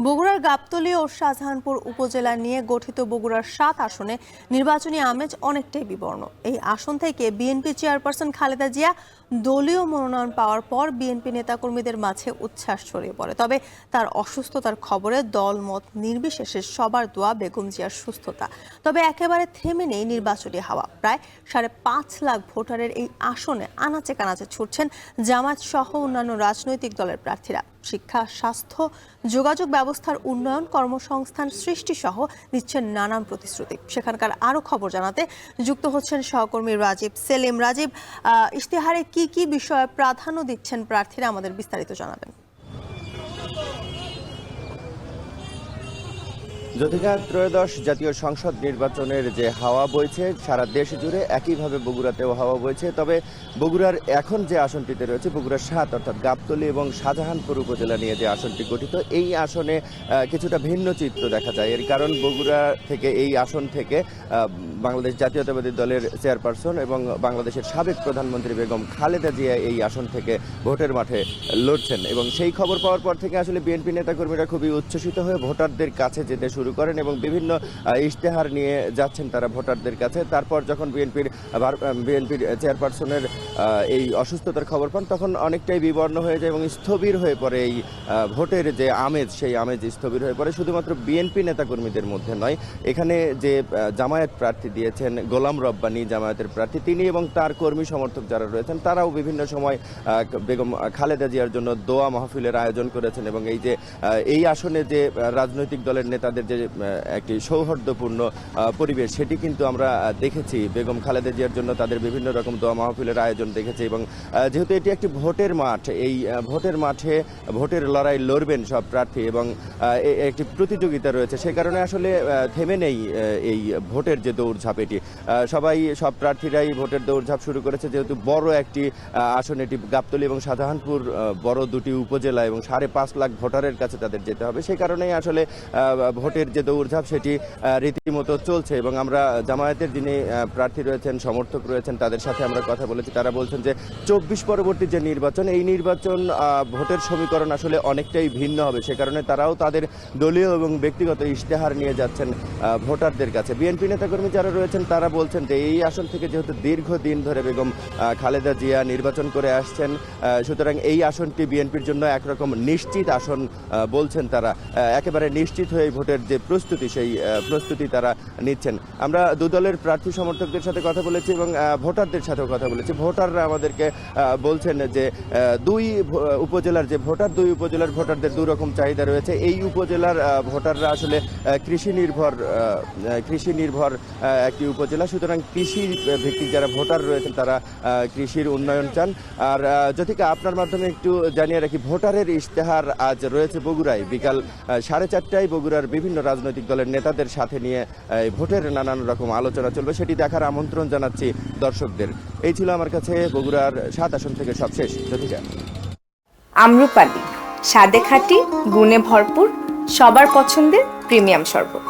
বগুড়ার গাবতলী ও শাহজাহানপুর উপজেলা নিয়ে গঠিত বগুড়ার ৭ আসনে নির্বাচনী আমেজ অনেকটাই বিবর্ণ। এই আসন থেকে বিএনপি চেয়ারপারসন খালেদা জিয়া দলীয় মনোনয়ন পাওয়ার পর বিএনপি নেতাকর্মীদের মাঝে উচ্ছ্বাস ছড়িয়ে পড়ে। তবে তার অসুস্থতার খবরে দলমত নির্বিশেষে সবার দোয়া বেগম জিয়ার সুস্থতা। তবে একেবারে থেমে নেই নির্বাচনী হাওয়া। প্রায় ৫.৫ লাখ ভোটারের এই আসনে আনাচে কানাচে ছুটছেন জামায়াত সহ অন্যান্য রাজনৈতিক দলের প্রার্থীরা। শিক্ষা, স্বাস্থ্য, যোগাযোগ ব্যবস্থার উন্নয়ন, কর্মসংস্থান সৃষ্টি সহ দিচ্ছেন নানান প্রতিশ্রুতি। সেখানকার আরো খবর জানাতে যুক্ত হচ্ছেন সহকর্মী রাজীব সেলিম। রাজীব, ইশতেহারে কি কি বিষয়ে প্রাধান্য দিচ্ছেন প্রার্থীরা, আমাদের বিস্তারিত জানাবেন। যদিকা ত্রয়োদশ জাতীয় সংসদ নির্বাচনের যে হাওয়া বইছে সারা দেশ জুড়ে, একইভাবে বগুড়াতেও হাওয়া বইছে। তবে বগুড়ার এখন যে আসনটিতে রয়েছে, বগুড়ার ৭ অর্থাৎ গাবতলী এবং শাহজাহানপুর উপজেলা নিয়ে যে আসনটি গঠিত, এই আসনে কিছুটা ভিন্ন চিত্র দেখা যায়। এর কারণ বগুড়া থেকে এই আসন থেকে বাংলাদেশ জাতীয়তাবাদী দলের চেয়ারপারসন এবং বাংলাদেশের সাবেক প্রধানমন্ত্রী বেগম খালেদা জিয়া এই আসন থেকে ভোটের মাঠে লড়ছেন। এবং সেই খবর পাওয়ার পর থেকে আসলে বিএনপি নেতাকর্মীরা খুবই উচ্ছ্বসিত হয়ে ভোটারদের কাছে যেতে শুরু করেন এবং বিভিন্ন ইশতেহার নিয়ে যাচ্ছেন তারা ভোটারদের কাছে। তারপর যখন বিএনপির চেয়ারপারসনের এই অসুস্থতার খবর পান, তখন অনেকটাই বিবর্ণ হয়ে যায় এবং স্থবির হয়ে পড়ে এই ভোটের যে আমেজ, সেই আমেজ স্থবির হয়ে পড়ে। শুধুমাত্র বিএনপি নেতাকর্মীদের মধ্যে নয়, এখানে যে জামায়াত প্রার্থী দিয়েছেন গোলাম রব্বানী, জামায়াতের প্রার্থী, তিনি এবং তার কর্মী সমর্থক যারা রয়েছেন তারাও বিভিন্ন সময় বেগম খালেদা জিয়ার জন্য দোয়া মাহফিলের আয়োজন করেছেন। এবং এই যে এই আসনে যে রাজনৈতিক দলের নেতাদের যে একটি সৌহার্দ্যপূর্ণ পরিবেশ, সেটি কিন্তু আমরা দেখেছি। বেগম খালেদা জিয়ার জন্য তাদের বিভিন্ন রকম দোয়া মাহফিলের আয়োজন দেখেছি। এবং যেহেতু এটি একটি ভোটের মাঠ, এই ভোটের মাঠে ভোটের লড়াই লড়বেন সব প্রার্থী এবং একটি প্রতিযোগিতা রয়েছে, সে কারণে আসলে থেমে নেই এই ভোটের যে দৌড়ঝাঁপ। এটি সব প্রার্থীরাই ভোটের দৌড়ঝাঁপ শুরু করেছে। যেহেতু বড় একটি আসন, এটি গাবতলী এবং শাহজাহানপুর বড় দুটি উপজেলা এবং ৫.৫ লাখ ভোটারের কাছে তাদের যেতে হবে, সেই কারণেই আসলে ভোটের যে দৌড়ঝাঁপ সেটি রীতিমতো চলছে। এবং আমরা জামায়াতের যিনি প্রার্থী রয়েছেন, সমর্থক রয়েছেন, তাদের সাথে আমরা কথা বলেছি। তারা বলছেন যে ২৪ পরবর্তী যে নির্বাচন, এই নির্বাচন ভোটের সমীকরণ আসলে অনেকটাই ভিন্ন হবে। সে কারণে তারাও তাদের দলীয় এবং ব্যক্তিগত ইশতেহার নিয়ে যাচ্ছেন ভোটারদের কাছে। বিএনপি নেতাকর্মী যারা রয়েছেন তারা বলছেন যে এই আসন থেকে যেহেতু দীর্ঘদিন ধরে বেগম খালেদা জিয়া নির্বাচন করে আসছেন, সুতরাং এই আসনটি বিএনপির জন্য একরকম নিশ্চিত আসন বলছেন তারা। একেবারে নিশ্চিত হয়ে ভোটের যে প্রস্তুতি, সেই প্রস্তুতি তারা নিচ্ছেন। আমরা দুদলের প্রার্থী সমর্থকদের সাথে কথা বলেছি এবং ভোটারদের সাথেও কথা বলেছি। ভোটাররা আমাদেরকে বলছেন যে দুই উপজেলার ভোটারদের দুই রকম চাহিদা রয়েছে। এই উপজেলার ভোটাররা আসলে কৃষি নির্ভর একটি উপজেলা, সুতরাং কৃষি ভিত্তিক যারা ভোটার রয়েছেন তারা কৃষির উন্নয়ন চান। আর যদিকে আপনার মাধ্যমে একটু জানিয়ে রাখি, ভোটারের ইশতেহার আজ রয়েছে বগুড়ায় বিকাল 4:30টায়। বগুড়ার বিভিন্ন রাজনৈতিক দলের নেতাদের সাথে নিয়ে ভোটের নানান রকম আলোচনা চলবে, সেটি দেখার আমন্ত্রণ জানাচ্ছি দর্শকদের। এই ছিল আমার কাছে বগুড়ার ৭ আসন থেকে সবশেষ। যদিকা আম্রপালি, স্বাদে খাঁটি, গুণে ভরপুর, সবার পছন্দের প্রিমিয়াম শরবত।